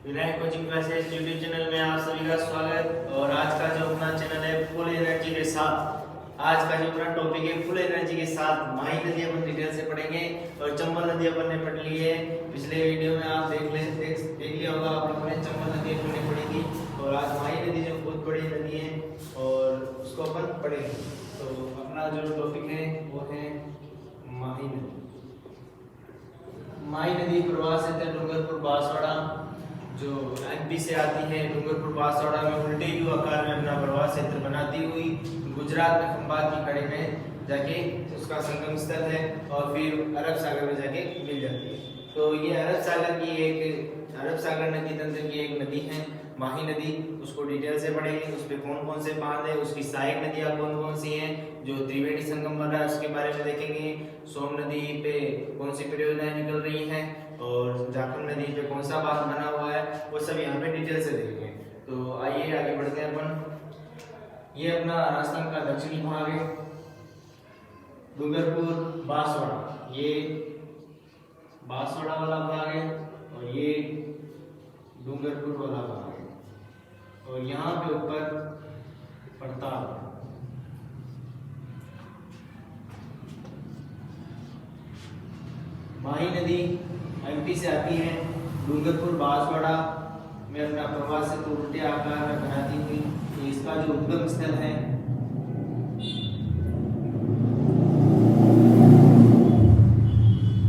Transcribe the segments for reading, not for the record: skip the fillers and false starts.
Vinayak coaching classes YouTube channel में आप सभी का स्वागत। और आज का जो अपना चैनल है फुल एनर्जी के साथ, आज का जो अपना टॉपिक है फुल एनर्जी के साथ माही नदी अपन डिटेल से पढ़ेंगे। और चंबल नदी अपन ने पढ़ ली है, पिछले वीडियो में आप देख लिया होगा आप लोगों ने, चंबल नदी अपन ने पढ़ी थी। और आज माही नदी जो बहुत बड़ी नदी है और उसको अपन पढ़ेंगे। तो अपना जो टॉपिक है वो है माही नदी। माही नदी प्रवाह क्षेत्र डूंगरपुर बांसवाड़ा जो एमपी से आती है, डूंगरपुर बांसवाड़ा में उल्टे यू आकार में अपना प्रवाह क्षेत्र बनाती हुई गुजरात में खंभात की खाड़ी में जाके उसका संगम स्थल है और फिर अरब सागर में जाके मिल जाती है। तो ये अरब सागर नदी तंत्र की एक नदी है माही नदी। उसको डिटेल से पढ़ेंगे, उस पे कौन कौन से बांध है, उसकी सहायक नदियां कौन कौन सी हैं, जो त्रिवेणी संगम बन रहा है उसके बारे में देखेंगे। सोम नदी पे कौन सी परियोजनाएं निकल रही हैं और जाखम नदी पे कौन सा बांध बना हुआ है, वो सब यहाँ पे डिटेल से देखेंगे। तो आइए आगे बढ़ते हैं अपन। ये अपना राजस्थान का दक्षिणी भाग है, डूंगरपुर बांसवाड़ा, ये बांसवाड़ा वाला भाग है और ये डूंगरपुर वाला भाग है। और यहाँ पे ऊपर प्रताप। माही नदी एमपी से आती है, डूंगरपुर बांसवाड़ा में अपना प्रवाह से तो उल्टे आकार में बनाती हुई। तो इसका जो उद्गम स्थल है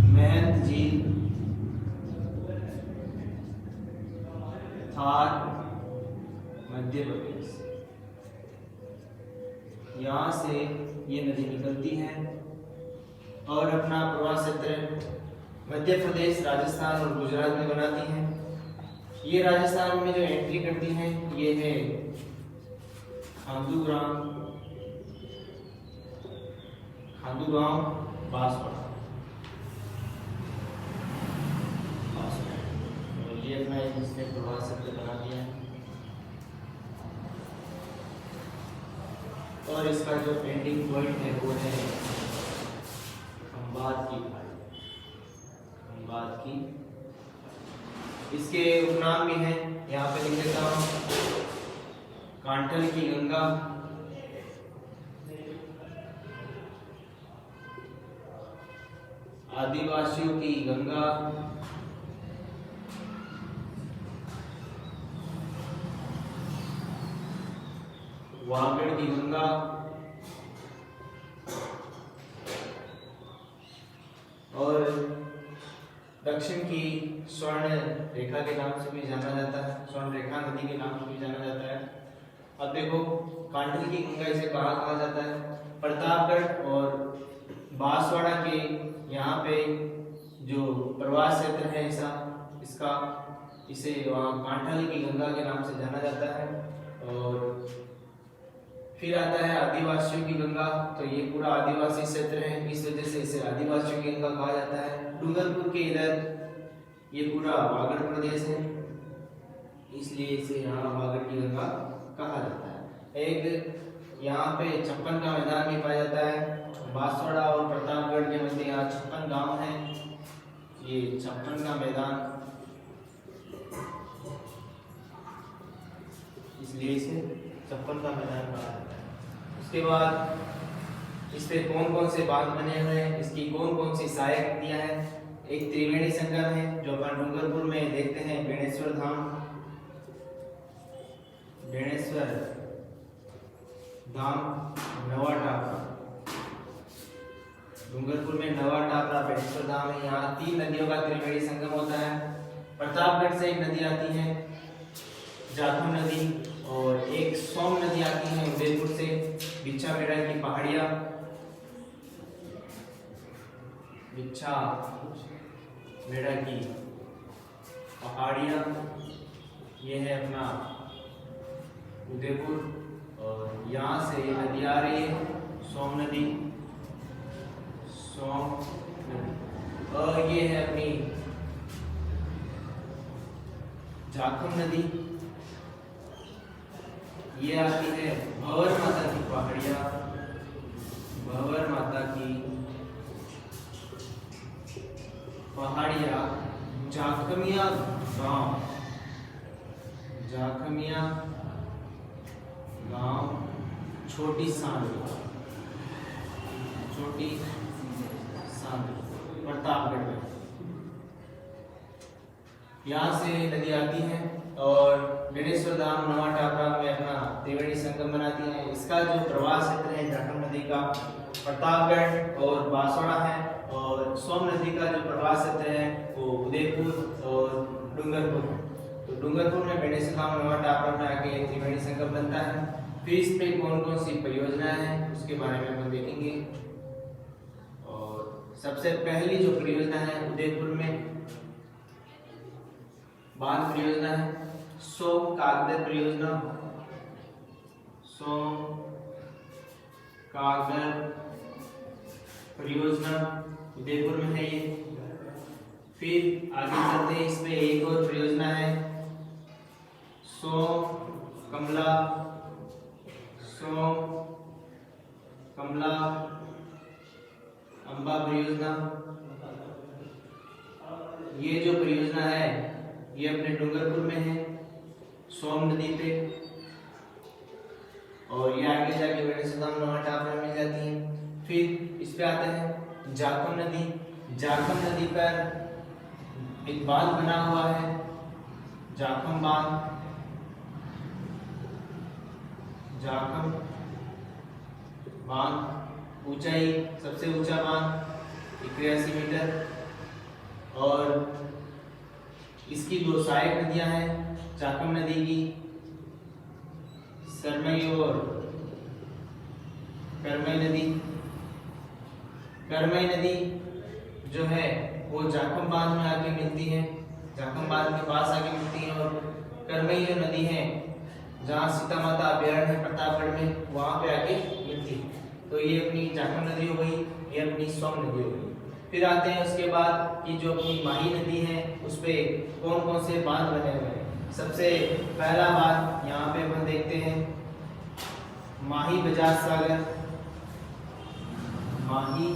महंत झील, थार, मध्य प्रदेश, यहाँ से ये नदी निकलती है और अपना प्रवाह क्षेत्र मध्य प्रदेश, राजस्थान और गुजरात में बनाती है। ये राजस्थान में जो एंट्री करती है ये है खांडूगांव बांसवाड़ा। और ये अपना इसने प्रवाह क्षेत्र बना दिया है। और इसका जो एंडिंग पॉइंट है वो है खंभात की खाड़ी, खंभात की। इसके उपनाम भी हैं, यहाँ पे लिख देता हूँ। कांठल की गंगा, आदिवासियों की गंगा, वागड़ की गंगा, और दक्षिण की स्वर्ण रेखा के नाम से भी जाना जाता है, स्वर्ण रेखा नदी के नाम से भी जाना जाता है। अब देखो कांठल की गंगा इसे कहाँ कहा जाता है, प्रतापगढ़ और बांसवाड़ा के यहाँ पे जो प्रवाह क्षेत्र है इसका इसे वहाँ कांठल की गंगा के नाम से जाना जाता है। और फिर आता है आदिवासियों की गंगा, तो ये पूरा आदिवासी क्षेत्र है, इस वजह से इसे आदिवासियों की गंगा कहा जाता है। डूंगरपुर के इधर ये पूरा वागड़ प्रदेश है, इसलिए इसे यहाँ वागड़ की गंगा कहा जाता है। एक यहाँ पे 56 का मैदान भी पाया जाता है। बांसवाड़ा और प्रतापगढ़ के मध्य यहाँ 56 गांव हैं, ये 56 का मैदान, इसलिए इसे 56 का मैदान कहा जाता है। उसके बाद इस पे कौन कौन से बांध बने हुए हैं, इसकी कौन कौन सी सहायक नदियां हैं। एक त्रिवेणी संगम है जो अपन डूंगरपुर में देखते हैं, बेणेश्वर धाम, नवा टापरा। डूंगरपुर में नवा टापरा, बेणेश्वर धाम है, यहाँ 3 नदियों का त्रिवेणी संगम होता है। प्रतापगढ़ से एक नदी आती है जाखम नदी, और एक सोम नदी आती है उदयपुर से, बिच्छा मेड़ा की पहाड़ियाँ, बिच्छा मेड़ा की पहाड़ियाँ, ये है अपना उदयपुर। और यहाँ से ये नदी आ रही है सोम नदी, और ये है अपनी जाखम नदी, ये आती है भंवर माता की पहाड़ियाँ, भंवर माता की पहाड़ियाँ, जाखमिया गांव, जाखमिया गांव, छोटी सांद्र, छोटी सांद्र, प्रतापगढ़ में। यहाँ से नदी आती है और बेणेश्वर धाम नवा टापरा में अपना त्रिवेणी संगम बनाती है। इसका जो प्रवाह क्षेत्र है जाखम नदी का प्रतापगढ़ और बांसवाड़ा है, और सोम नदी का जो प्रवाह क्षेत्र है वो उदयपुर और डूंगरपुर है। तो डूंगरपुर में बेणेश्वर धाम नवा टापरा में आके त्रिवेणी संगम बनता है। फिर इस पे कौन कौन सी परियोजनाएं हैं उसके बारे में हम देखेंगे। और सबसे पहली जो परियोजना है उदयपुर में बांध परियोजना है, सोम कागदर परियोजना, सोम कागदर परियोजना उदयपुर में है ये। फिर आगे चलते हैं, इसमें एक और परियोजना है सोम कमला अंबा परियोजना। ये जो परियोजना है ये अपने डूंगरपुर में है, सोम नदी पे, और ये आगे जाके बेणेश्वर धाम नवा टापरा में जाती है। फिर इस पे आते हैं जाखम नदी। जाखम नदी पर एक बांध बना हुआ है, जाखम बांध, जाखम बांध, ऊंचाई सबसे ऊंचा बांध 81 मीटर, और इसकी दो सहायक नदियां हैं जाखम नदी की सरमई और करमई नदी। करमई नदी जो है वो जाखम बांध में आके मिलती है, जाखम बांध के पास आके मिलती है, और करमई जो नदी है जहाँ सीता माता अभ्यारण्य है प्रतापगढ़ में वहां पे आके मिलती है। तो ये अपनी जाखम नदी हो गई, ये अपनी सोम नदी हो गई। फिर आते हैं उसके बाद कि जो अपनी माही नदी है उस पे कौन कौन से बांध बने हुए हैं। सबसे पहला बांध यहाँ पे अपन देखते हैं माही बजाज सागर, माही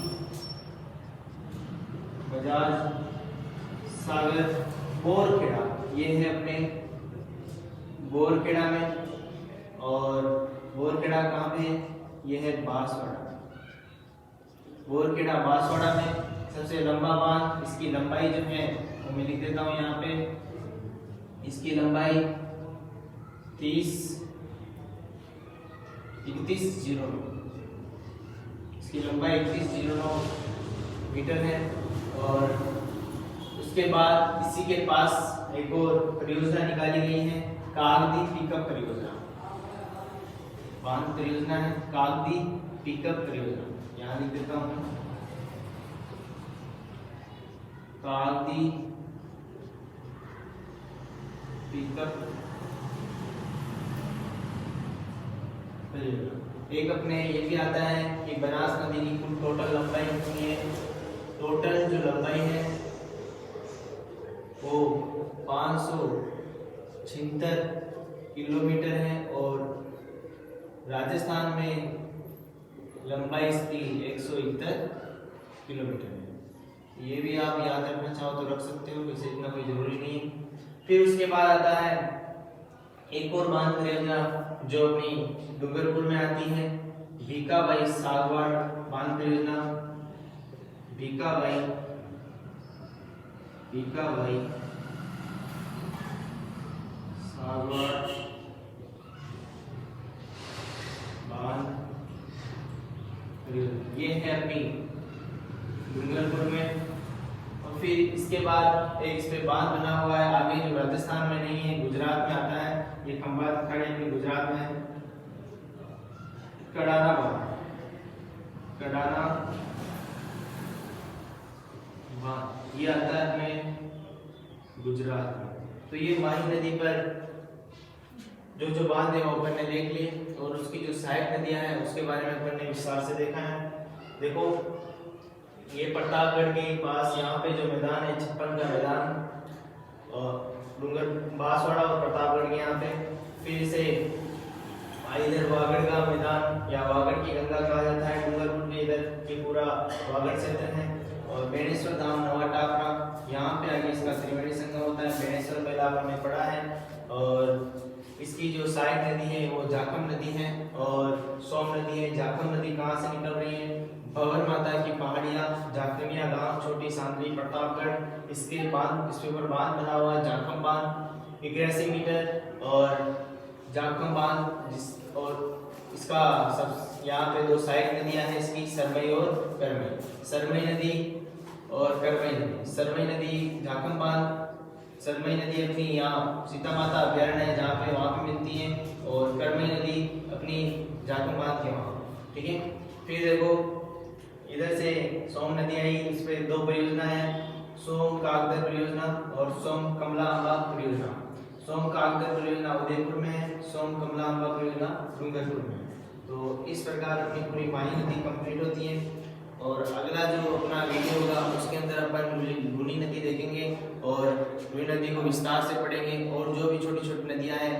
बजाज सागर बोरखेड़ा, ये है अपने बोरखेड़ा में। और बोरखेड़ा कहाँ पे है? ये है बांसवाड़ा, बोरखेड़ा बांसवाड़ा में सबसे लंबा बांध। इसकी लंबाई जो है वो मैं लिख देता हूँ यहाँ पे, इसकी लंबाई 3109, इसकी लंबाई 3109 मीटर है। और उसके बाद इसी के पास एक और परियोजना निकाली गई है कागदी पिकअप परियोजना, बांध परियोजना है कागदी पिकअप परियोजना, यहाँ लिख देता हूँ कागदी पिकअप परियोजना। एक अपने ये भी आता है कि बनास नदी की कुल टोटल लंबाई कितनी है। टोटल जो लंबाई है वो 576 किलोमीटर है, और राजस्थान में लंबाई इसकी 171 किलोमीटर है। ये भी आप याद रखना चाहो तो रख सकते हो, वैसे इतना कोई जरूरी नहीं। फिर उसके बाद आता है एक और बांध परियोजना जो अपनी डूंगरपुर में आती है भीकाबाई सागवाड़ बांध परियोजना। भीकाबाई सागवाड़ बांध परियोजना, ये है अपनी डूंगरपुर में। और फिर इसके बाद एक इस पे बांध बना हुआ है आगे जो राजस्थान में नहीं है, गुजरात में आता है। ये खंभात खड़े अपने गुजरात में है, कडाना बांध, कडाना बांध, ये आता है अपने गुजरात में। तो ये माही नदी पर जो जो बांध है वो अपन ने देख लिए, और उसकी जो सहायक नदियां हैं उसके बारे में अपन ने विस्तार से देखा है। देखो ये प्रतापगढ़ के पास यहाँ पे जो मैदान है 56 का मैदान, और डूंगर बांसवाड़ा और प्रतापगढ़ के यहाँ पे। फिर इसे इधर वागड़ का मैदान या वागड़ की गंगा कहा जाता है, डूंगरपुर के इधर ये पूरा वागड़ क्षेत्र है। और बेणेश्वर धाम नवा टापरा, यहाँ पे आगे इसका त्रिवेणी संगम होता है। बेणेश्वर मेला आपने पढ़ा है, और इसकी जो साइड नदी है वो जाखम नदी है और सोम नदी है। जाखम नदी कहाँ से निकल रही है? भंवर माता की पहाड़ियाँ, जाखमिया गांव, छोटी सांदली, प्रतापगढ़, इसके बांध, इसके ऊपर बांध बना हुआ है जाखम बांध 81 मीटर और जाखम बांध और इसका सब यहाँ पे दो साइड नदियाँ हैं इसकी, सरमई और करमई। सरमई नदी और करमई नदी। सरमई नदी जाखम बांध, सरमई नदी अपनी यहाँ सीता माता अभ्यारण्य है जहाँ पे वहाँ पे मिलती है और करमई नदी अपनी जाखम बांध के वहाँ, ठीक है। फिर देखो इधर से सोम नदी आई, इस पे दो परियोजना है, सोम कागदर परियोजना और सोम कमला अम्बा परियोजना। सोम कागदर परियोजना उदयपुर में है, सोम कमला अम्बा परियोजना डूंगरपुर में है। तो इस प्रकार अपनी पूरी माही नदी कंप्लीट होती है। और अगला जो अपना वीडियो होगा उसके अंदर अपन लूनी नदी देखेंगे और लूनी नदी को विस्तार से पढ़ेंगे और जो भी छोटी छोटी नदियां हैं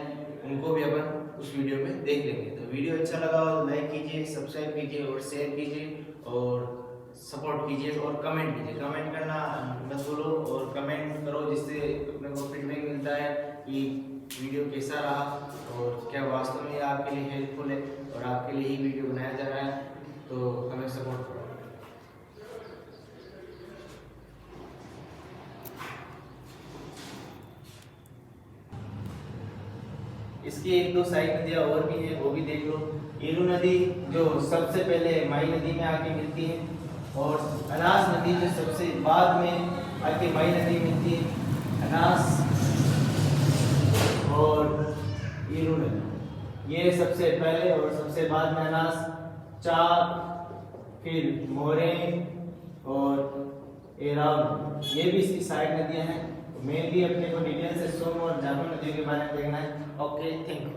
उनको भी अपन उस वीडियो में देख लेंगे। तो वीडियो अच्छा लगा हो लाइक कीजिए, सब्सक्राइब कीजिए और शेयर कीजिए और सपोर्ट कीजिए और कमेंट कीजिए। कमेंट करना मत भूलो और कमेंट करो जिससे अपने को फीडबैक मिलता है कि वीडियो कैसा रहा और क्या वास्तव में आपके लिए हेल्पफुल है और आपके लिए ही वीडियो बनाया जा रहा है, तो हमें सपोर्ट करो। इसकी एक दो साइड नदियाँ और भी है, वो भी देख लो। येलू नदी जो सबसे पहले माई नदी में आके मिलती है और अनास नदी जो सबसे बाद में आके माई नदी मिलती है। अनास और येलू नदी ये सबसे पहले और सबसे बाद में अनास, चार, फिर मोरे और एराव, ये भी इसकी साइड नदियाँ हैं। मेनली अपने को डिटेल से सोम और जाखम नदी के बारे में देखना है। Okay, thank you.